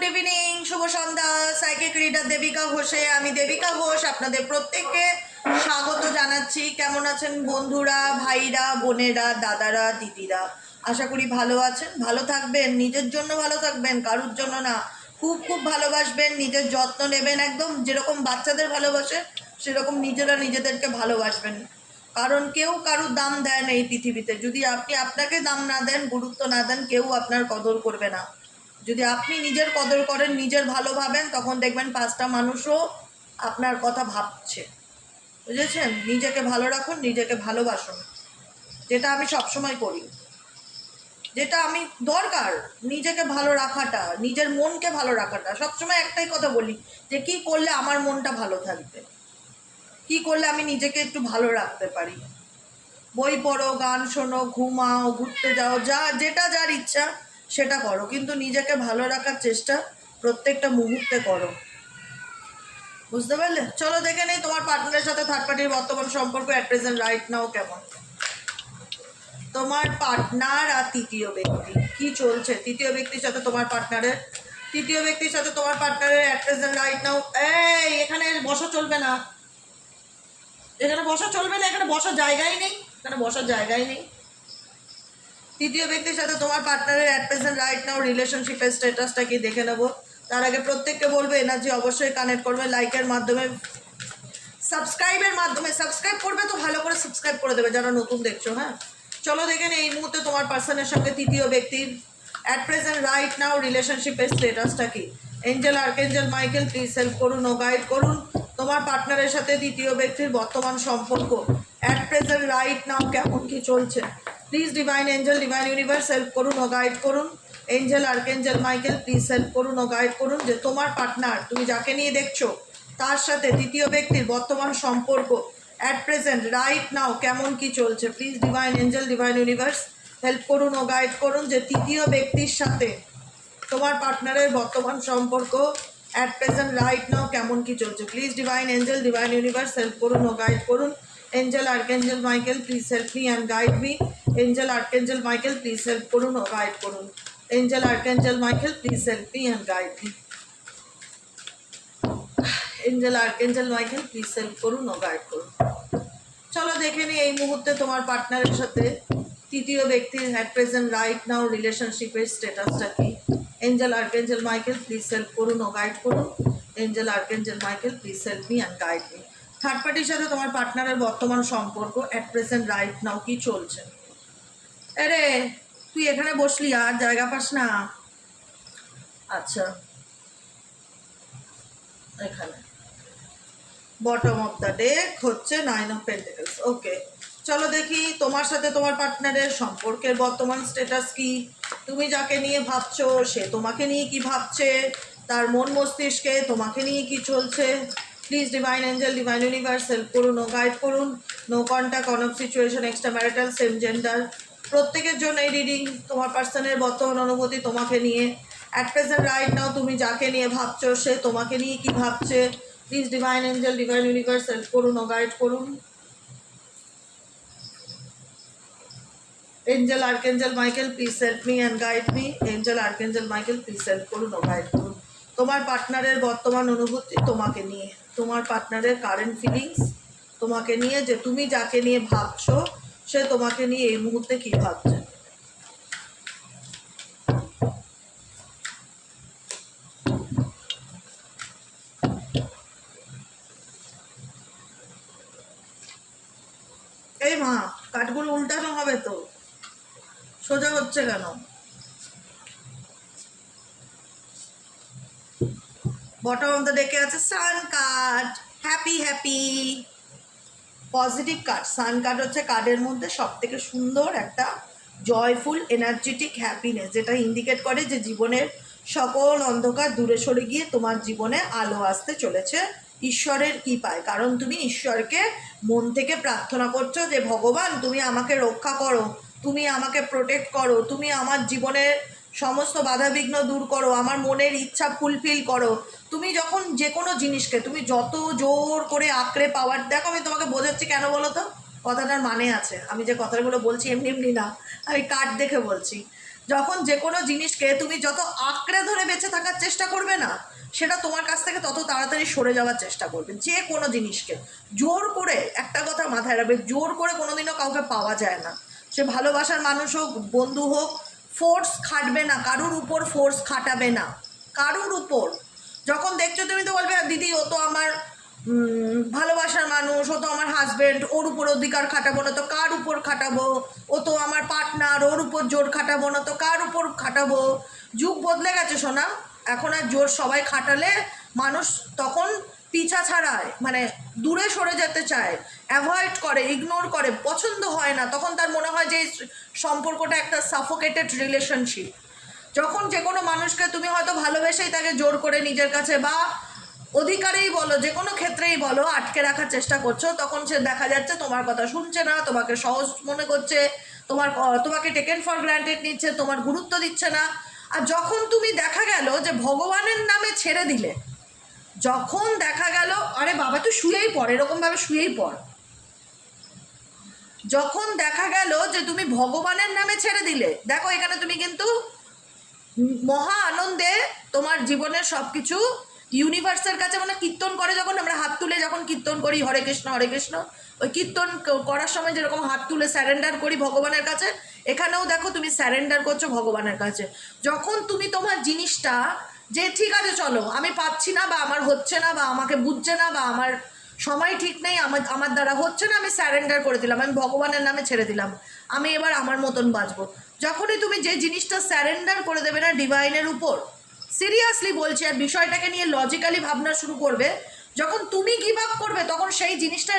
Good evening, শুভ সন্ধ্যা। Psychic reader Devika ঘোষে, আমি দেবিকা ঘোষ আপনাদের প্রত্যেককে স্বাগত জানাচ্ছি। কেমন আছেন বন্ধুরা, ভাইরা, বোনেরা, দাদারা, দিদিরা? আশা করি ভালো আছেন, ভালো থাকবেন, নিজের জন্য ভালো থাকবেন, কারুর জন্য না। খুব খুব ভালোবাসবেন, নিজের যত্ন নেবেন, একদম যেরকম বাচ্চাদের ভালোবাসে সেরকম নিজেরা নিজেদেরকে ভালোবাসবেন। কারণ কেউ কারুর দাম দেয় না এই পৃথিবীতে। যদি আপনি আপনাকে দাম না দেন, গুরুত্ব না দেন, কেউ আপনার কদর করবে না। যদি আপনি নিজের কদর করেন, নিজের ভালো ভাবেন, তখন দেখবেন পাঁচটা মানুষও আপনার কথা ভাবছে। বুঝেছেন? নিজেকে ভালো রাখুন, নিজেকে ভালোবাসুন, যেটা আমি সবসময় করি, যেটা আমি দরকার। নিজেকে ভালো রাখাটা, নিজের মনকে ভালো রাখাটা, সবসময় একটাই কথা বলি যে কি করলে আমার মনটা ভালো থাকবে, কি করলে আমি নিজেকে একটু ভালো রাখতে পারি। বই পড়ো, গান শোনো, ঘুমাও, ঘুরতে যাও, যেটা যার ইচ্ছা সেটা করো, কিন্তু নিজেকে ভালো রাখার চেষ্টা প্রত্যেকটা মুহূর্তে করো। বুঝতে পারলে? চলো দেখে নেই তোমার পার্টনারের সাথে থার্ড পার্টির বর্তমান সম্পর্ক অ্যাট প্রেজেন্ট রাইট নাও কেমন। তোমার পার্টনার আর তৃতীয় ব্যক্তি কি চলছে? তৃতীয় ব্যক্তির সাথে তোমার পার্টনারের অ্যাট প্রেজেন্ট রাইট নাও। এখানে বসা চলবে না, এখানে বসার জায়গাই নেই, তৃতীয় ব্যক্তির সাথে তোমার পার্টনারের অ্যাট প্রেজেন্ট রাইট নাও রিলেশনশিপের স্ট্যাটাসটা কি দেখে নেবো। তার আগে প্রত্যেককে বলবে এনার্জি অবশ্যই কানেক্ট করবে, লাইকের মাধ্যমে, সাবস্ক্রাইবের মাধ্যমে। সাবস্ক্রাইব করবে তো ভালো করে সাবস্ক্রাইব করে দেবে যারা নতুন দেখছো। হ্যাঁ, চলো দেখে নিই এই মুহূর্তে তোমার পার্সনের সঙ্গে তৃতীয় ব্যক্তির অ্যাট প্রেজেন্ট রাইট নাও রিলেশনশিপের স্ট্যাটাসটা কি। Angel, archangel Michael please help করুন ও গাইড করুন। তোমার পার্টনারের সাথে তৃতীয় ব্যক্তির বর্তমান সম্পর্ক অ্যাট প্রেজেন্ট রাইট নাও কেমন কি চলছে। Please divine angel, divine universe help করুন ও গাইড করুন। Angel, archangel Michael please help করুন ও গাইড করুন যে তোমার পার্টনার, তুমি যাকে নিয়ে দেখছো, তার সাথে তৃতীয় ব্যক্তির বর্তমান সম্পর্ক অ্যাট প্রেজেন্ট রাইট নাও কেমন কি চলছে। Please divine angel, divine universe help করুন ও গাইড করুন যে তৃতীয় ব্যক্তির সাথে তোমার পার্টনারের বর্তমান সম্পর্ক অ্যাট প্রেজেন্ট রাইট নাও কেমন কি চলছে। Please divine angel, divine universe help করুন ও গাইড করুন। Angel, archangel Michael please help me and guide me. Angel, archangel Michael please help করুন ও গাইড করুন। Angel, archangel Michael please help me and guide me. Angel, archangel Michael please help করুন ও guide করুন। চলো দেখে নিই এই মুহূর্তে তোমার পার্টনারের সাথে তৃতীয় ব্যক্তির অ্যাট প্রেজেন্ট রাইট নাও রিলেশনশিপের স্ট্যাটাসটা কি। Angel, archangel Michael please help করুন ও গাইড করুন। Angel, archangel Michael please help me and guide me. Third পার্টির সাথে তোমার পার্টনারের বর্তমান সম্পর্ক অ্যাট প্রেজেন্ট রাইট নাও কি চলছে। আরে তুই এখানে বসলি, আর জায়গা পাস না? আচ্ছা, এখানে বটম অফ দ্য ডেক হচ্ছে 9 অফ পেন্টিকলস। ওকে, চলো দেখি তোমার সাথে তোমার পার্টনারের সম্পর্কের বর্তমান স্ট্যাটাস কি। তুমি যাকে নিয়ে ভাবছো সে তোমাকে নিয়ে কি ভাবছে, তার মন মস্তিষ্কে তোমাকে নিয়ে কি চলছে। Please divine angel, divine universe help করুন ও গাইড করুন। No contact, on off situation, extra marital, same gender, প্রত্যেকের জন্য এই রিডিং। তোমার পার্সনের বর্তমান অনুভূতি তোমাকে নিয়ে অ্যাট প্রেজেন্ট রাইট নাও, তুমি যাকে নিয়ে ভাবছো সে তোমাকে নিয়ে কি ভাবছে। Please divine angel, divine universe help করুন ও গাইড করুন। Angel, archangel Michael please help me and guide me. Angel, archangel Michael please help করুন ও গাইড করুন। তোমার পার্টনারের বর্তমান অনুভূতি তোমাকে নিয়ে, তোমার পার্টনারের কারেন্ট ফিলিংস তোমাকে নিয়ে, যে তুমি যাকে নিয়ে ভাবছো সে তোমাকে নিয়ে এই মুহূর্তে কি ভাবছে। এই মা, কাঠগুলো উল্টানো হবে তো, সোজা হচ্ছে কেন? বটম অফ দ্য ডেকে আছে sun card, happy happy positive card. Sun card হচ্ছে কার্ডের মধ্যে সব থেকে সুন্দর একটা জয়ফুল এনার্জেটিক হ্যাপিনেস, যেটা ইন্ডিকেট করে যে জীবনের সকল অন্ধকার দূরে সরে গিয়ে তোমার জীবনে আলো আসতে চলেছে ঈশ্বরের কৃপায়। কারণ তুমি ঈশ্বরকে মন থেকে প্রার্থনা করছো যে ভগবান তুমি আমাকে রক্ষা করো, তুমি আমাকে প্রোটেক্ট করো, তুমি আমার জীবনের সমস্ত বাধাবিঘ্ন দূর করো, আমার মনের ইচ্ছা ফুলফিল করো। তুমি যখন যে কোনো জিনিসকে তুমি যত জোর করে আঁকড়ে পাওয়ার, দেখো আমি তোমাকে বোঝাচ্ছি কেন বলো তো, কথাটার মানে আছে। আমি যে কথাগুলো বলছি এমনি এমনি না, আমি কার্ড দেখে বলছি। যখন যে কোনো জিনিসকে তুমি যত আঁকড়ে ধরে বেঁচে থাকার চেষ্টা করবে না, সেটা তোমার কাছ থেকে তত তাড়াতাড়ি সরে যাওয়ার চেষ্টা করবে। যে কোনো জিনিসকে জোর করে, একটা কথা মাথায় রাখবে, জোর করে কোনোদিনও কাউকে পাওয়া যায় না। সে ভালোবাসার মানুষ হোক, বন্ধু হোক, ফোর্স খাটবে না, কারুর উপর ফোর্স খাটাবে না, কারুর উপর। যখন দেখছো তুমি তো বলবে দিদি ও তো আমার ভালোবাসার মানুষ, ও তো আমার হাজব্যান্ড, ওর উপর অধিকার খাটাবো না তো কার উপর খাটাবো, ও তো আমার পার্টনার, ওর উপর জোর খাটাবো না তো কার উপর খাটাবো। যুগ বদলে গেছে সোনা, এখন আর জোর সবাই খাটালে মানুষ তখন পিছা ছাড়ায়, মানে দূরে সরে যেতে চায়, অ্যাভয়েড করে, ইগনোর করে, পছন্দ হয় না, তখন তার মনে হয় যে এই সম্পর্কটা একটা সাফোকেটেড রিলেশনশিপ। যখন যে কোনো মানুষকে তুমি হয়তো ভালোবেসেই তাকে জোর করে নিজের কাছে বা অধিকারেই বলো, যে কোনো ক্ষেত্রেই বলো, আটকে রাখার চেষ্টা করছো, তখন সে দেখা যাচ্ছে তোমার কথা শুনছে না, তোমাকে সহজ মনে করছে, তোমাকে টেকেন ফর গ্রান্টেড নিচ্ছে, তোমার গুরুত্ব দিচ্ছে না। আর যখন তুমি দেখা গেল যে ভগবানের নামে ছেড়ে দিলে, যখন দেখা গেল আরে বাবা তুই শুয়েই পড়, এরকমভাবে শুয়েই পড়, যখন দেখা গেল যে তুমি ভগবানের নামে ছেড়ে দিলে, দেখো এখানে তুমি কিন্তু মহা আনন্দে তোমার জীবনের সব কিছু ইউনিভার্সের কাছে, মানে কীর্তন করে যখন আমরা হাত তুলে যখন কীর্তন করি হরে কৃষ্ণ হরে কৃষ্ণ, ওই কীর্তন করার সময় যেরকম হাত তুলে স্যারেন্ডার করি ভগবানের কাছে, এখানেও দেখো তুমি স্যারেন্ডার করছো ভগবানের কাছে। যখন তুমি তোমার জিনিসটা, যে ঠিক আছে চলো আমি পাচ্ছি না, বা আমার হচ্ছে না, বা আমাকে বুঝছে না, বা আমার সময় ঠিক নেই, আমার দ্বারা হচ্ছে না, আমি স্যারেন্ডার করে দিলাম, আমি ভগবানের নামে ছেড়ে দিলাম, আমি এবার আমার মতন বাঁচবো। যখনই তুমি যে জিনিসটা স্যারেন্ডার করে দেবে না ডিভাইনের উপর, সিরিয়াসলি বলছি, আর বিষয়টাকে নিয়ে লজিক্যালি ভাবনা শুরু করবে, যখন তুমি গিভ আপ করবে তখন সেই জিনিসটা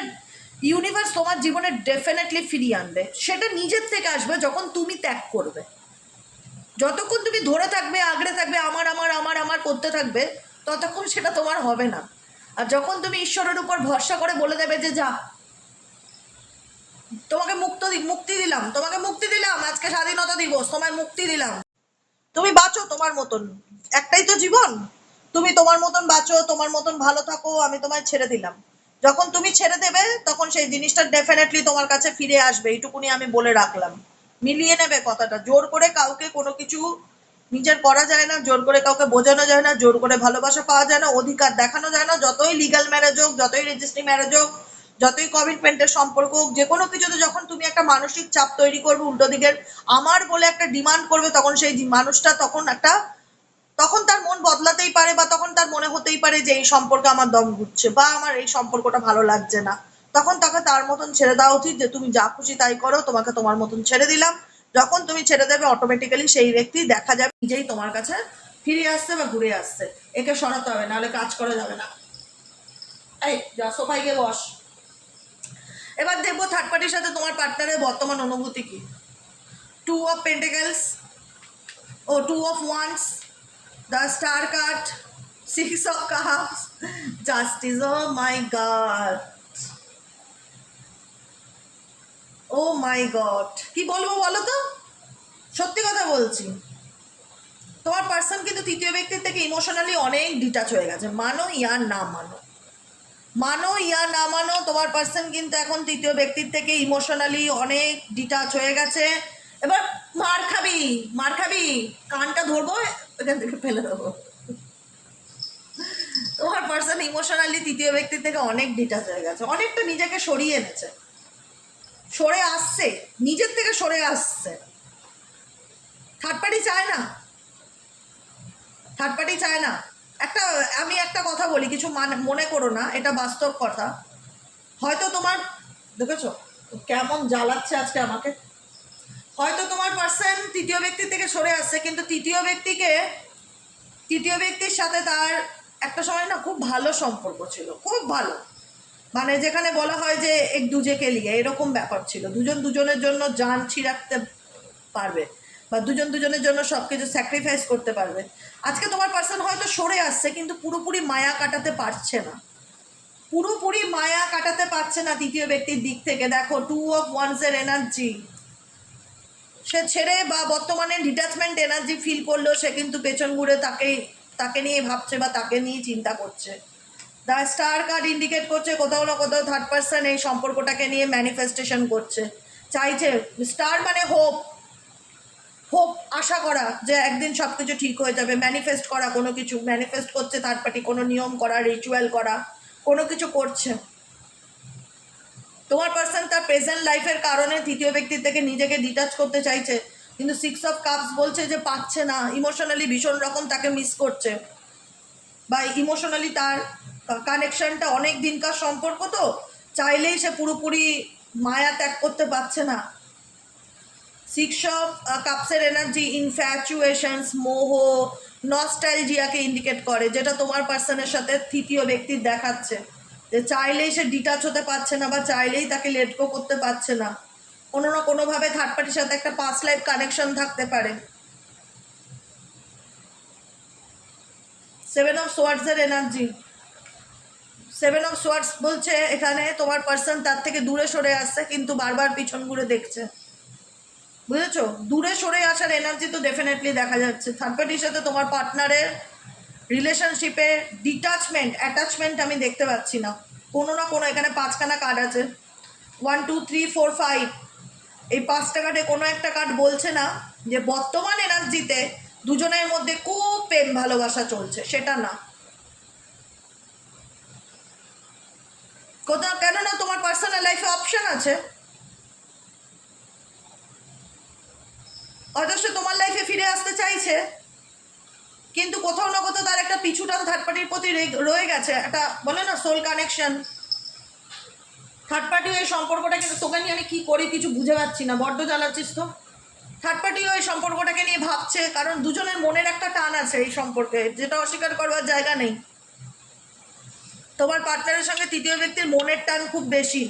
ইউনিভার্স তোমার জীবনে ডেফিনেটলি ফিরিয়ে আনবে। সেটা নিজের থেকে আসবে যখন তুমি ত্যাগ করবে। যতক্ষণ তুমি ধরে থাকবে, আগড়ে থাকবে, আমার আমার আমার আমার করতে থাকবে, ততক্ষণ সেটা তোমার হবে না। আর যখন তুমি ঈশ্বরের উপর ভরসা করে বলে দেবে যে যা, তোমাকে মুক্তি দিলাম, তোমাকে মুক্তি দিলাম, আজকে স্বাধীনতা দিবস, তোমায় মুক্তি দিলাম, তুমি বাঁচো তোমার মতন, একটাই তো জীবন, তুমি তোমার মতন বাঁচো, তোমার মতন ভালো থাকো, আমি তোমায় ছেড়ে দিলাম। যখন তুমি ছেড়ে দেবে তখন সেই জিনিসটা ডেফিনেটলি তোমার কাছে ফিরে আসবে, এইটুকুনি আমি বলে রাখলাম। মিলিয়ে নেবে কথাটা। জোর করে কাউকে কোনো কিছু নিজের করা যায় না, জোর করে কাউকে বোঝানো যায় না, জোর করে ভালোবাসা পাওয়া যায় না, অধিকার দেখানো যায় না, যতই লিগ্যাল ম্যারেজ হোক, যতই রেজিস্ট্রি ম্যারেজ হোক, যতই কমিটমেন্টের সম্পর্ক হোক, যে কোনো কিছুতে যখন তুমি একটা মানসিক চাপ তৈরি করবে উল্টো দিকের, আমার বলে একটা ডিমান্ড করবে, তখন সেই মানুষটা তখন তার মন বদলাতেই পারে, বা তখন তার মনে হতেই পারে যে এই সম্পর্কে আমার দম ঘুরছে, বা আমার এই সম্পর্কটা ভালো লাগছে না, তখন তাকে তার মতন ছেড়ে দেওয়া উচিত, যে তুমি যা খুশি তাই করো, তোমাকে তোমার মতন ছেড়ে দিলাম। যখন তুমি ছেড়ে দেবে অটোমেটিক্যালি সেই ব্যক্তি দেখা যাবে নিজেই তোমার কাছে ফিরে আসছে বা ঘুরে আসছে। একে সরাতে হবে, নাহলে কাজ করা যাবে না। এই যা সোফায় গিয়ে বস। এবার দেখবো থার্ড পার্টির সাথে তোমার পার্টনারের বর্তমান অনুভূতি কি। টু অফ পেন্টিকলস, ও two of wands, the star card, six of cups, justice, oh my god, oh my god, কি বলবো বলো তো, সত্যি কথা বলছি, তোমার পার্সন কিন্তু তৃতীয় ব্যক্তির থেকে ইমোশনালি অনেক ডিটাচ হয়ে গেছে, মানো ইয়া না মানো, মানো ইয়া না মানো, তোমার পার্সন কিন্তু এখন তৃতীয় ব্যক্তির থেকে ইমোশনালি অনেক ডিটাচ হয়ে গেছে। এবার মার খাবি, মার খাবি, কানটা ধরবো, এখান থেকে ফেলে দেবো। তোমার পার্সন ইমোশনালি তৃতীয় ব্যক্তির থেকে অনেক ডিটাচ হয়ে গেছে, অনেকটা নিজেকে সরিয়ে এনেছে, সরে আসছে, নিজের থেকে সরে আসছে। থার্ড পার্টি চায় না, থার্ড পার্টি চায় না। আমি একটা কথা বলি, কিছু মনে করো না, এটা বাস্তব কথা। হয়তো তোমার, দেখেছো কেমন জ্বালাচ্ছে আজকে আমাকে, হয়তো তোমার পার্সন তৃতীয় ব্যক্তির থেকে সরে আসছে, কিন্তু তৃতীয় ব্যক্তির সাথে তার একটা সময় না খুব ভালো সম্পর্ক ছিল, খুব ভালো, মানে যেখানে বলা হয় যে এক দুজেকে লিয়ে, এরকম ব্যাপার ছিল, দুজন দুজনের জন্য জান ছিঁড়াতে পারবে, বা দুজন দুজনের জন্য সব কিছু স্যাক্রিফাইস করতে পারবে। আজকে তোমার পার্সন হয়তো সরে আসছে, কিন্তু পুরোপুরি মায়া কাটাতে পারছে না, পুরোপুরি মায়া কাটাতে পারছে না তৃতীয় ব্যক্তির দিক থেকে। দেখো টু অফ ওয়ান্সের এনার্জি, সে ছেড়ে বা বর্তমানে ডিট্যাচমেন্ট এনার্জি ফিল করলেও সে কিন্তু পেছন ঘুরে তাকে নিয়ে ভাবছে বা তাকে নিয়ে চিন্তা করছে। দ্য স্টার কার্ড ইন্ডিকেট করছে কোথাও না কোথাও থার্ড পার্সন এই সম্পর্কটাকে নিয়ে ম্যানিফেস্টেশন করছে, চাইছে। স্টার মানে হোপ, হোপ, আশা করা যে একদিন সব কিছু ঠিক হয়ে যাবে, ম্যানিফেস্ট করা, কোনো কিছু ম্যানিফেস্ট করছে থার্ড পার্টি, কোনো নিয়ম করা, রিচুয়াল করা, কোনো কিছু করছে। তোমার পার্সন তার প্রেজেন্ট লাইফের কারণে তৃতীয় ব্যক্তির থেকে নিজেকে ডিটাচ করতে চাইছে, কিন্তু 6 of Cups বলছে যে পাচ্ছে না, ইমোশনালি ভীষণ রকম তাকে মিস করছে, বা ইমোশনালি তার কানেকশনটা অনেক দিনকার সম্পর্ক, তো চাইলেই সে পুরোপুরি মায়া ত্যাগ করতে পারছে না। 6 of Cups-এর এনার্জি ইনফ্যাচুয়েশনস, মোহ, নস্টালজিয়াকে ইন্ডিকেট করে, যেটা তোমার পার্সনের সাথে তৃতীয় ব্যক্তির দেখাচ্ছে যে চাইলেই সে ডিটাচ হতে পারছে না, বা চাইলেই তাকে লেট গো করতে পারছে না। কোনো না কোনোভাবে থার্ড পার্টির সাথে একটা পাস্ট লাইফ কানেকশন থাকতে পারে। 7 of Swords-এর এনার্জি, 7 of Swords বলছে এখানে তোমার পার্সন তার থেকে দূরে সরে আসছে, কিন্তু বারবার পিছন ঘুরে দেখছে, বুঝেছো? দূরে সরে আসার এনার্জি তো ডেফিনেটলি দেখা যাচ্ছে। থার্ড পার্টির সাথে তোমার পার্টনারের রিলেশনশিপে ডিটাচমেন্ট, অ্যাটাচমেন্ট আমি দেখতে পাচ্ছি না। কোনো না কোনো, এখানে 5খানা কার্ড আছে, 1 2 3 4 5, এই 5টা কার্ডে কোনো একটা কার্ড বলছে না যে বর্তমান এনার্জিতে দুজনের মধ্যে খুব প্রেম ভালোবাসা চলছে, সেটা না। কোথাও, কেননা তোমার পার্সোনাল লাইফে অপশন আছে, অথচ তোমার লাইফে ফিরে আসতে চাইছে, কিন্তু কোথাও না কোথাও তার একটা পিছুটান থার্ড পার্টির প্রতি রয়ে গেছে, একটা বলে না সোল কানেকশন। থার্ড পার্টিও এই সম্পর্কটা, কিন্তু তোকে নিয়ে আমি কী করি কিছু বুঝে পাচ্ছি না, বড্ড জ্বালাচ্ছিস তো। থার্ড পার্টিও এই সম্পর্কটাকে নিয়ে ভাবছে, কারণ দুজনের মনের একটা টান আছে এই সম্পর্কে, যেটা অস্বীকার করবার জায়গা নেই। তোমার পার্টনারের সঙ্গে তৃতীয় ব্যক্তির মনের টান খুব বেশি,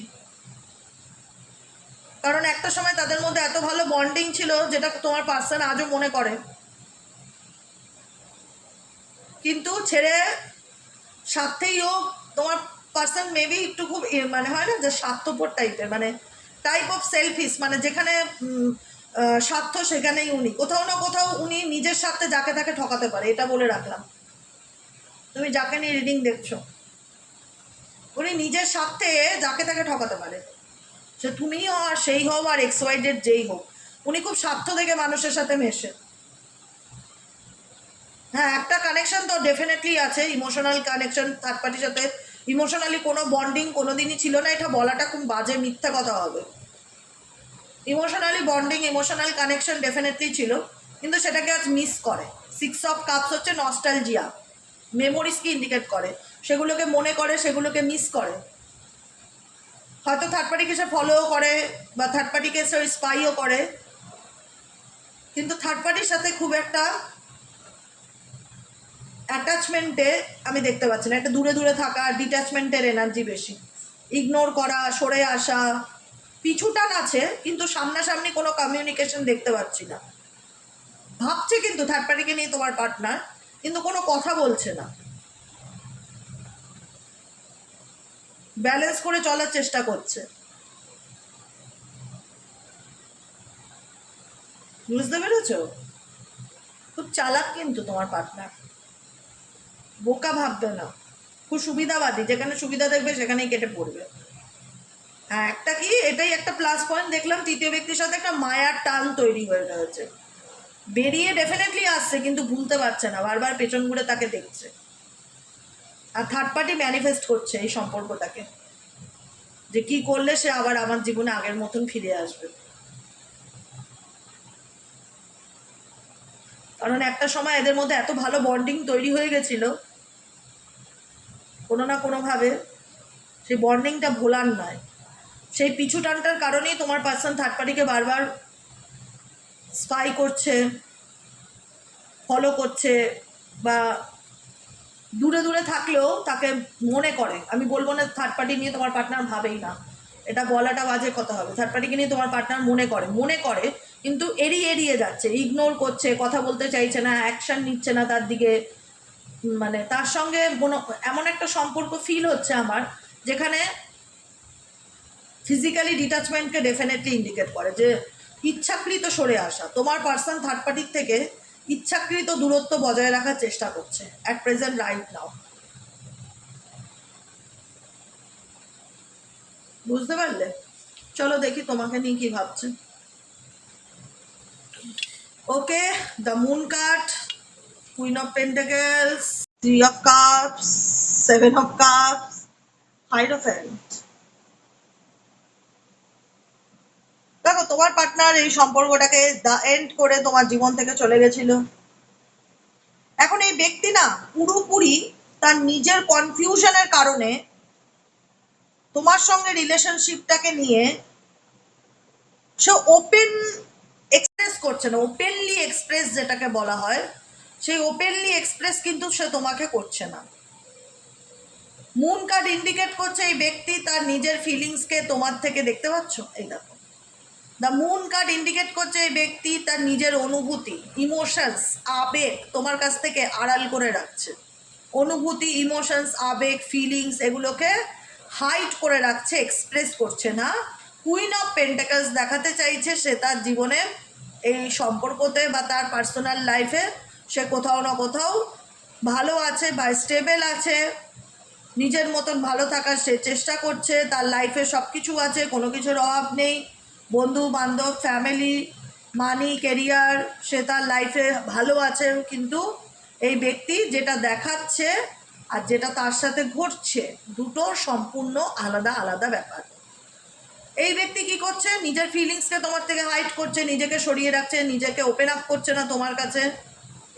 কারণ একটা সময় তাদের মধ্যে এত ভালো বন্ডিং ছিল, যেটা তোমার পার্সন আজও মনে করে, কিন্তু ছেড়ে স্বার্থেই হোক, তোমার পার্সন মেবি একটু খুব মানে হয় না যে স্বার্থপর টাইপের, মানে টাইপ অফ সেলফিশ, মানে যেখানে স্বার্থ সেখানেই উনি, কোথাও না কোথাও উনি নিজের স্বার্থে যাকে তাকে ঠকাতে পারে, এটা বলে রাখলাম। তুমি যাকে নিয়ে রিডিং দেখছো, উনি নিজের স্বার্থে যাকে তাকে ঠকাতে পারে, সে তুমি হও আর সেই হও আর XYZ যেই হোক, উনি খুব স্বার্থ থেকে মানুষের সাথে মেশে। হ্যাঁ, একটা কানেকশন তো ডেফিনেটলি আছে, ইমোশনাল কানেকশন থার্ড পার্টির সাথে। ইমোশনালি কোনো বন্ডিং কোনোদিনই ছিল না, এটা বলাটা খুব বাজে মিথ্যা কথা হবে। Emotionally bonding, emotional connection definitely ছিল, কিন্তু সেটাকে আজ মিস করে। 6 of Cups হচ্ছে নস্টালজিয়া, মেমোরিজকে ইন্ডিকেট করে, সেগুলোকে মনে করে, সেগুলোকে মিস করে। হয়তো থার্ড পার্টিকে সে ফলোও করে, বা থার্ড পার্টিকে সে স্পাইও করে, কিন্তু থার্ড পার্টির সাথে খুব একটা অ্যাটাচমেন্টে আমি দেখতে পাচ্ছি না, একটা দূরে দূরে থাকা, ডিট্যাচমেন্টের এনার্জি বেশি, ইগনোর করা, সরে আসা, পিছুটান আছে, কিন্তু সামনাসামনি কোনো কমিউনিকেশন দেখতে পাচ্ছি না। ভাবছে কিন্তু থার্ড পার্টিকে নিয়ে তোমার পার্টনার, কিন্তু কোনো কথা বলছে না, ব্যালেন্স করে চলার চেষ্টা করছে। বুঝতে পেরেছো? খুব চালাক কিন্তু তোমার পার্টনার, বোকা ভাববে না, খুব সুবিধাবাদী, যেখানে সুবিধা দেখবে সেখানেই কেটে পড়বে। হ্যাঁ, একটা কি, এটাই একটা প্লাস পয়েন্ট দেখলাম, তৃতীয় ব্যক্তির সাথে একটা মায়ার টান তৈরি হয়ে রয়েছে, বেরিয়ে ডেফিনেটলি আসছে, কিন্তু ভুলতে পারছে না, বারবার পেছন ঘুরে তাকে দেখছে। আর থার্ড পার্টি ম্যানিফেস্ট করছে এই সম্পর্কটাকে, যে কি করলে সে আবার আমার জীবনে আগের মতন ফিরে আসবে। কারণ একটা সময় এদের মধ্যে এত ভালো বন্ডিং তৈরি হয়ে গেছিল, কোনো না কোনোভাবে সেই বন্ডিংটা ভোলার নয়। সেই পিছু টানটার কারণেই তোমার পার্সন থার্ড পার্টিকে বারবার স্পাই করছে, ফলো করছে, বা দূরে দূরে থাকলেও তাকে মনে করে। আমি বলবো না থার্ড পার্টি নিয়ে তোমার পার্টনার ভাবেই না, এটা বলাটা বাজে কথা হবে। থার্ড পার্টিকে নিয়ে তোমার পার্টনার মনে করে, কিন্তু এড়িয়ে যাচ্ছে, ইগনোর করছে, কথা বলতে চাইছে না, অ্যাকশন নিচ্ছে না তার দিকে। মানে তার সঙ্গে কোনো এমন একটা সম্পর্ক ফিল হচ্ছে আমার, যেখানে ফিজিক্যালি ডিটাচমেন্টকে ডেফিনেটলি ইন্ডিকেট করে, যে ইচ্ছাকৃত সরে আসা। তোমার পার্সন থার্ড পার্টির থেকে ইচ্ছাকৃত দূরত্ব বজায় রাখার চেষ্টা করছে অ্যাট প্রেজেন্ট রাইট নাও। বুঝতে পারলে? চলো দেখি তোমাকে নিয়ে কি ভাবছে। Okay, the moon card, queen of pentacles, three of cups, seven of cups, hierophant. দেখো তোমার পার্টনার এই সম্পর্কটাকে দ্য এন্ড করে তোমার জীবন থেকে চলে গেছিল। এখন এই ব্যক্তি না পুরোপুরি তার নিজের কনফিউশনের কারণে তোমার সঙ্গে রিলেশনশিপটাকে নিয়ে সে ওপেন এক্সপ্রেস করছে না। ওপেনলি এক্সপ্রেস যেটাকে বলা হয়, সেই ওপেনলি এক্সপ্রেস কিন্তু সে তোমাকে করছে না। মুন কার্ড ইন্ডিকেট করছে এই ব্যক্তি তার নিজের ফিলিংসকে তোমার থেকে, দেখতে পাচ্ছ এই দেখো, দ্য মুন কার্ড ইন্ডিকেট করছে এই ব্যক্তি তার নিজের অনুভূতি, ইমোশনস, আবেগ তোমার কাছ থেকে আড়াল করে রাখছে। অনুভূতি, ইমোশনস, আবেগ, ফিলিংস এগুলোকে হাইড করে রাখছে, এক্সপ্রেস করছে না। কুইন অফ পেন্টাকলস দেখাতে চাইছে সে তার জীবনে এই সম্পর্কতে বা তার পার্সোনাল লাইফে সে কোথাও না কোথাও ভালো আছে বা স্টেবল আছে, নিজের মতন ভালো থাকার সে চেষ্টা করছে, তার লাইফে সব কিছু আছে, কোনো কিছুর অভাব নেই, বন্ধু বান্ধব, ফ্যামিলি, মানি, কেরিয়ার, সে তার লাইফে ভালো আছে। কিন্তু এই ব্যক্তি যেটা দেখাচ্ছে আর যেটা তার সাথে ঘটছে দুটো সম্পূর্ণ আলাদা আলাদা ব্যাপার। এই ব্যক্তি কি করছে, নিজের ফিলিংসকে তোমার থেকে হাইড করছে, নিজেকে সরিয়ে রাখছে, নিজেকে ওপেন আপ করছে না তোমার কাছে।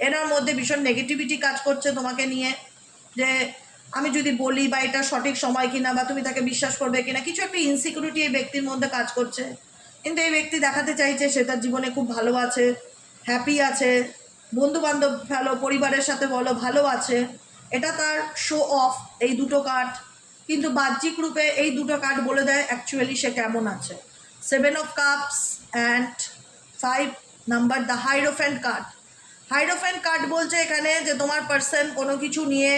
এনার মধ্যে ভীষণ নেগেটিভিটি কাজ করছে তোমাকে নিয়ে, যে আমি যদি বলি বা এটা সঠিক সময় কিনা বা তুমি তাকে বিশ্বাস করবে কিনা, কিছু একটা ইনসিকিউরিটি এই ব্যক্তির মধ্যে কাজ করছে। কিন্তু এই ব্যক্তি দেখাতে চাইছে সে তার জীবনে খুব ভালো আছে, হ্যাপি আছে, বন্ধু বান্ধব ভালো, পরিবারের সাথে বলো ভালো আছে, এটা তার শো অফ এই দুটো কার্ড। কিন্তু বাহ্যিক রূপে এই দুটো কার্ড বলে দেয় অ্যাকচুয়ালি সে কেমন আছে। Seven of cups and 5 number the hierophant card. Hierophant card বলছে এখানে যে তোমার পার্সন কোনো কিছু নিয়ে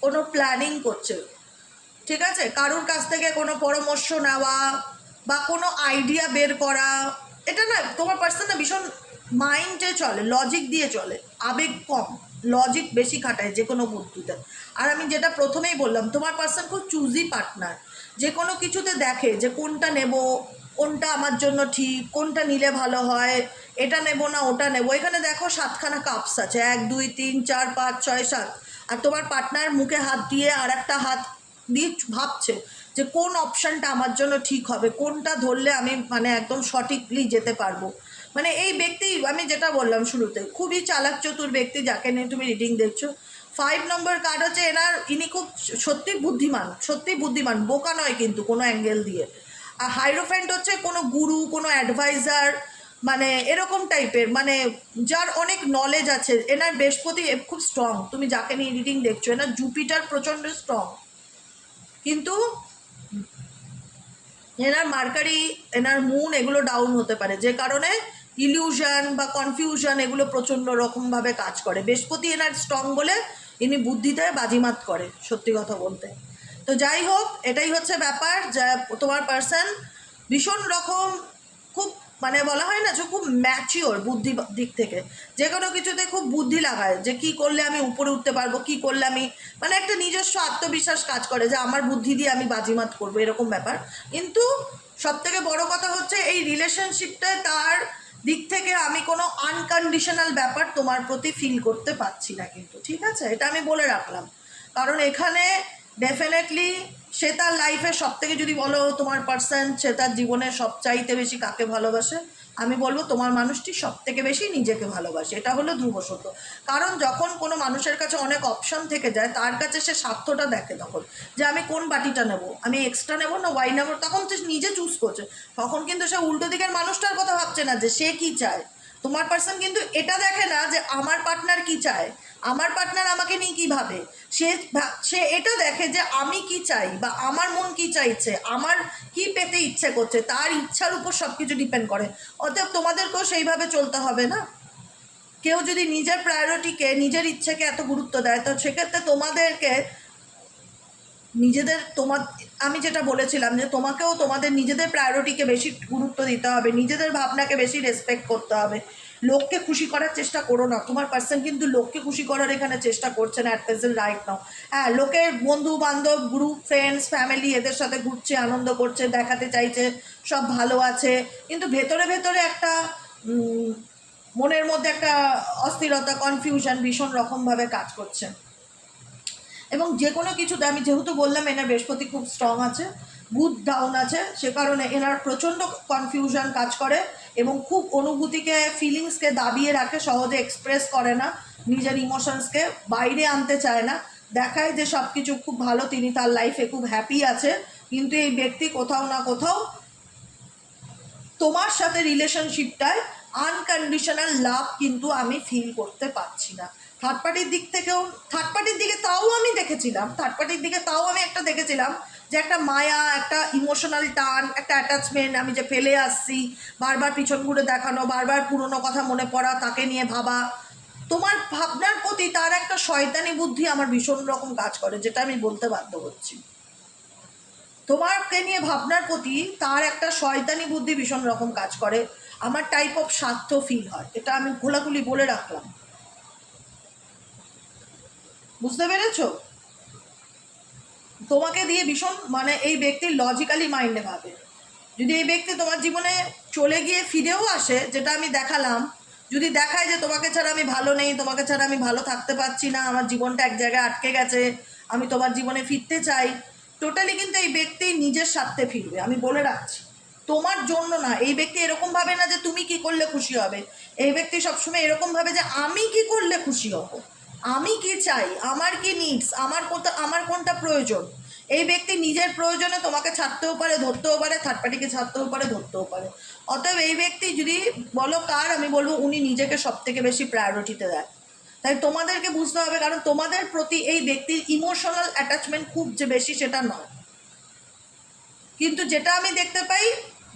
কোনো প্ল্যানিং করছে, ঠিক আছে, কারোর কাছ থেকে কোনো পরামর্শ নেওয়া বা কোনো আইডিয়া বের করা। এটা না তোমার পার্সন না ভীষণ মাইন্ডে চলে, লজিক দিয়ে চলে, আবেগ কম, লজিক বেশি খাটায় যে কোনো বুদ্ধিতে। আর আমি যেটা প্রথমেই বললাম, তোমার পার্সন খুব চুজি পার্টনার, যে কোনো কিছুতে দেখে যে কোনটা নেব, কোনটা আমার জন্য ঠিক, কোনটা নিলে ভালো হয়, এটা নেব না ওটা নেব। এখানে দেখো 7খানা কাপস আছে, 1 2 3 4 5 6 7। আর তোমার পার্টনার মুখে হাত দিয়ে আর একটা হাত দিয়ে ভাবছে যে কোন অপশানটা আমার জন্য ঠিক হবে, কোনটা ধরলে আমি মানে একদম সঠিকলি যেতে পারবো। মানে এই ব্যক্তি, আমি যেটা বললাম শুরুতে, খুবই চালাক চতুর ব্যক্তি যাকে নিয়ে তুমি রিডিং দেখছো। 5 নম্বর কার্ড হচ্ছে ইনি খুব সত্যি বুদ্ধিমান, সত্যি বুদ্ধিমান, বোকা নয় কিন্তু কোনো অ্যাঙ্গেল দিয়ে। আর হাইরোফ্যান্ট হচ্ছে কোনো গুরু, কোনো অ্যাডভাইজার, মানে এরকম টাইপের, মানে যার অনেক নলেজ আছে। এনার বৃহস্পতি খুব স্ট্রং, তুমি যাকে নিয়ে রিডিং দেখছো, এনার জুপিটার প্রচণ্ড স্ট্রং, কিন্তু এনার মার্কারি, এনার মুন এগুলো ডাউন হতে পারে, যে কারণে ইলিউশন বা কনফিউশন এগুলো প্রচণ্ড রকমভাবে কাজ করে। বৃহস্পতি এনার স্ট্রং বলে ইনি বুদ্ধিতে বাজিমাত করে, সত্যি কথা বলতে। তো যাই হোক, এটাই হচ্ছে ব্যাপার, যা তোমার পার্সন ভীষণ রকম খুব, মানে বলা হয় না যে খুব ম্যাচিওর বুদ্ধি দিক থেকে, যে কোনো কিছুতে খুব বুদ্ধি লাগায় যে কি করলে আমি উপরে উঠতে পারবো, কি করলে আমি, মানে একটা নিজস্ব আত্মবিশ্বাস কাজ করে যে আমার বুদ্ধি দিয়ে আমি বাজিমাত করবো, এরকম ব্যাপার। কিন্তু সব থেকে বড় কথা হচ্ছে এই রিলেশনশিপটায় তার দিক থেকে আমি কোনো আনকন্ডিশনাল ব্যাপার তোমার প্রতি ফিল করতে পারছি না কিন্তু, ঠিক আছে, এটা আমি বলে রাখলাম। কারণ এখানে ডেফিনেটলি সে তার লাইফে সব থেকে, যদি বলো তোমার পার্সন সে তার জীবনে সবচাইতে বেশি কাকে ভালোবাসে, আমি বলবো তোমার মানুষটি সব থেকে বেশি নিজেকে ভালোবাসে। এটা হলো ধ্রুবসত্য। কারণ যখন কোনো মানুষের কাছে অনেক অপশন থেকে যায়, তার কাছে সে স্বার্থটা দেখে তখন, যে আমি কোন বাটিটা নেব, আমি এক্সট্রা নেব না ওয়াই নেব, তখন সে নিজে চুজ করছে। তখন কিন্তু সে উল্টো দিকের মানুষটার কথা ভাবছে না যে সে কি চায়। তোমার পার্সন কিন্তু এটা দেখে না যে আমার পার্টনার কি চায়, আমার পার্টনার আমাকে নিয়ে কী ভাবে, সে সে এটা দেখে যে আমি কি চাই বা আমার মন কি চাইছে, আমার কি পেতে ইচ্ছে করছে, তার ইচ্ছার উপর সব কিছু ডিপেন্ড করে। অতএব তোমাদেরকেও সেইভাবে চলতে হবে না। কেউ যদি নিজের প্রায়োরিটিকে, নিজের ইচ্ছেকে এত গুরুত্ব দেয়, তো সেক্ষেত্রে তোমাদেরকে নিজেদের, আমি যেটা বলেছিলাম যে তোমাকেও তোমাদের নিজেদের প্রায়োরিটিকে বেশি গুরুত্ব দিতে হবে, নিজেদের ভাবনাকে বেশি রেসপেক্ট করতে হবে। লোককে খুশি করার চেষ্টা করো না। তোমার পার্সন কিন্তু লোককে খুশি করার এখানে চেষ্টা করছে না অ্যাট প্রেজেন্ট রাইট নাও। হ্যাঁ, লোকের বন্ধু বান্ধব, গ্রুপ, ফ্রেন্ডস, ফ্যামিলি এদের সাথে ঘুরছে, আনন্দ করছে, দেখাতে চাইছে সব ভালো আছে, কিন্তু ভেতরে ভেতরে একটা মনের মধ্যে একটা অস্থিরতা, কনফিউশন ভীষণ রকমভাবে কাজ করছে। এবং যে কোনো কিছুতে আমি যেহেতু বললাম এনার বৃহস্পতি খুব স্ট্রং আছে, বুধ ডাউন আছে, সে কারণে এনার প্রচণ্ড কনফিউশন কাজ করে এবং খুব অনুভূতিকে, ফিলিংসকে দাবিয়ে রাখে, সহজে এক্সপ্রেস করে না, নিজের ইমোশনসকে বাইরে আনতে চায় না, দেখায় যে সব কিছু খুব ভালো, তিনি তার লাইফে খুব হ্যাপি আছে, কিন্তু এই ব্যক্তি কোথাও না কোথাও তোমার সাথে রিলেশনশিপটায় আনকন্ডিশনাল লাভ কিন্তু আমি ফিল করতে পারছি না। থার্ড পার্টির দিক থেকেও, থার্ড পার্টির দিকে তাও আমি দেখেছিলাম, থার্ড পার্টির দিকে তাও আমি একটা দেখেছিলাম যে একটা মায়া, একটা ইমোশনাল টান, একটা অ্যাটাচমেন্ট, আমি যে ফেলে আসছি, বারবার পিছন ঘুরে দেখানো, বারবার পুরনো কথা মনে পড়া, তাকে নিয়ে ভাবা, তোমার ভাবনার প্রতি তার একটা শয়তানি বুদ্ধি আমার ভীষণ রকম কাজ করে, যেটা আমি বলতে বাধ্য হচ্ছি। তোমাকে নিয়ে ভাবনার প্রতি তার একটা শয়তানি বুদ্ধি ভীষণ রকম কাজ করে, আমার টাইপ অফ স্বার্থ ফিল হয়, এটা আমি খোলাখুলি বলে রাখলাম। বুঝতে পেরেছো? তোমাকে দিয়ে ভীষণ মানে এই ব্যক্তির লজিক্যালি মাইন্ডে ভাবে। যদি এই ব্যক্তি তোমার জীবনে চলে গিয়ে ফিরেও আসে, যেটা আমি দেখালাম, যদি দেখায় যে তোমাকে ছাড়া আমি ভালো নেই, তোমাকে ছাড়া আমি ভালো থাকতে পারছি না, আমার জীবনটা এক জায়গায় আটকে গেছে, আমি তোমার জীবনে ফিরতে চাই, টোটালি কিন্তু এই ব্যক্তি নিজের স্বার্থে ফিরবে, আমি বলে রাখছি। তোমার জন্য না। এই ব্যক্তি এরকম ভাবে না যে তুমি কি করলে খুশি হবে, এই ব্যক্তি সবসময় এরকম ভাবে যে আমি কি করলে খুশি হব, আমি কি চাই, আমার কি নিডস, আমার কোনটা প্রয়োজন। এই ব্যক্তি নিজের প্রয়োজনে তোমাকে ছাড়তেও পারে, ধরতেও পারে, থার্ড পার্টিকে ছাড়তেও পারে, ধরতেও পারে। অতএব এই ব্যক্তি যদি বলো কার, আমি বলবো উনি নিজেকে সব থেকে বেশি প্রায়োরিটিতে দেয়। তাই তোমাদেরকে বুঝতে হবে, কারণ তোমাদের প্রতি এই ব্যক্তির ইমোশনাল অ্যাটাচমেন্ট খুব যে বেশি সেটা নয়, কিন্তু যেটা আমি দেখতে পাই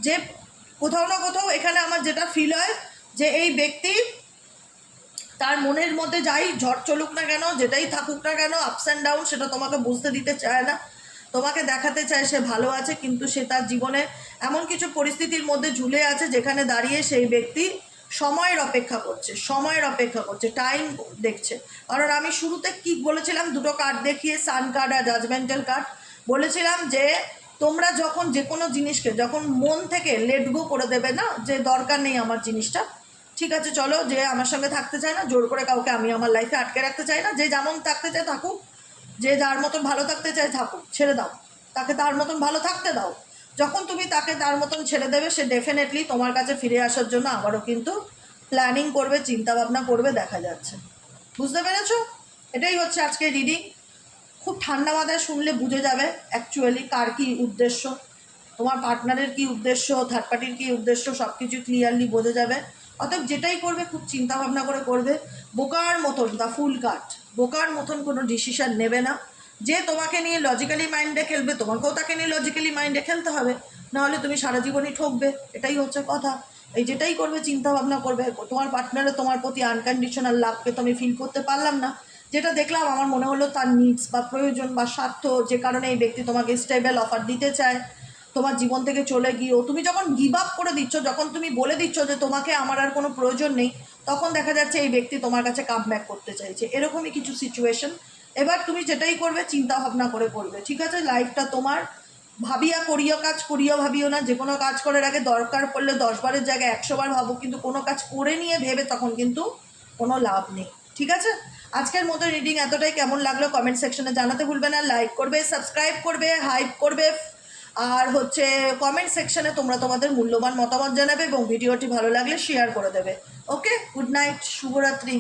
যে কোথাও না কোথাও এখানে আমার যেটা ফিল হয় যে এই ব্যক্তি তার মনের মধ্যে যাই ঝড় চলুক না কেন, যেটাই থাকুক না কেন, আপস অ্যান্ড ডাউন, সেটা তোমাকে বুঝতে দিতে চায় না, তোমাকে দেখাতে চায় সে ভালো আছে, কিন্তু সে তার জীবনে এমন কিছু পরিস্থিতির মধ্যে ঝুলে আছে যেখানে দাঁড়িয়ে সেই ব্যক্তি সময়ের অপেক্ষা করছে, সময়ের অপেক্ষা করছে, টাইম দেখছে। কারণ আমি শুরুতে কি বলেছিলাম, দুটো কার্ড দেখিয়ে, সান কার্ড আর জাজমেন্টাল কার্ড, বলেছিলাম যে তোমরা যখন যে কোনো জিনিসকে যখন মন থেকে লেট গো করে দেবে না, যে দরকার নেই আমার জিনিসটা, ঠিক আছে চলো, যে আমার সঙ্গে থাকতে চায় না, জোর করে কাউকে আমি আমার লাইফে আটকে রাখতে চাই না, যে যেমন থাকতে চায় থাকুক, যে যার মতন ভালো থাকতে চায় থাকুক, ছেড়ে দাও, তাকে তার মতন ভালো থাকতে দাও। যখন তুমি তাকে তার মতন ছেড়ে দেবে, সে ডেফিনেটলি তোমার কাছে ফিরে আসার জন্য আবারও কিন্তু প্ল্যানিং করবে, চিন্তাভাবনা করবে, দেখা যাচ্ছে। বুঝতে পেরেছো? এটাই হচ্ছে আজকে রিডিং। খুব ঠান্ডা মাথায় শুনলে বুঝে যাবে অ্যাকচুয়ালি কার কী উদ্দেশ্য, তোমার পার্টনারের কী উদ্দেশ্য, থার্ড পার্টির কী উদ্দেশ্য, সব কিছু ক্লিয়ারলি বোঝা যাবে। অতএব যেটাই করবে খুব চিন্তাভাবনা করে করবে। বোকার মতন, দ্য ফুল কাট, বোকার মতন কোনো ডিসিশান নেবে না। যে তোমাকে নিয়ে লজিক্যালি মাইন্ডে খেলবে, তোমাকেও তাকে নিয়ে লজিক্যালি মাইন্ডে খেলতে হবে, নাহলে তুমি সারা জীবনই ঠকবে, এটাই হচ্ছে কথা। এই যেটাই করবে চিন্তাভাবনা করবে। তোমার পার্টনারে তোমার প্রতি আনকন্ডিশনাল লাভকে তো আমি ফিল করতে পারলাম না, যেটা দেখলাম আমার মনে হলো তার নিডস বা প্রয়োজন বা স্বার্থ, যে কারণে এই ব্যক্তি তোমাকে স্টেবল অফার দিতে চায় তোমার জীবন থেকে চলে গিয়েও। তুমি যখন গিভ আপ করে দিচ্ছ, যখন তুমি বলে দিচ্ছ যে তোমাকে আমার আর কোনো প্রয়োজন নেই, তখন দেখা যাচ্ছে এই ব্যক্তি তোমার কাছে কাম ব্যাক করতে চাইছে, এরকমই কিছু সিচুয়েশন। এবার তুমি যেটাই করবে চিন্তা ভাবনা করে করবে, ঠিক আছে? লাইফটা তোমার, ভাবিয়া করিও কাজ, করিও ভাবিও না। যে কোনো কাজ করার আগে দরকার পড়লে 10 বারের জায়গায় 100 বার ভাবো, কিন্তু কোনো কাজ করে নিয়ে ভেবে তখন কিন্তু কোনো লাভ নেই, ঠিক আছে? আজকের মতো রিডিং এতটাই। কেমন লাগলো কমেন্ট সেকশনে জানাতে ভুলবে না, লাইক করবে, সাবস্ক্রাইব করবে, হাইপ করবে, আর হচ্ছে কমেন্ট সেকশনে তোমরা তোমাদের মূল্যবান মতামত জানাবে এবং ভিডিওটি ভালো লাগলে শেয়ার করে দেবে। ওকে, গুড নাইট, শুভরাত্রি।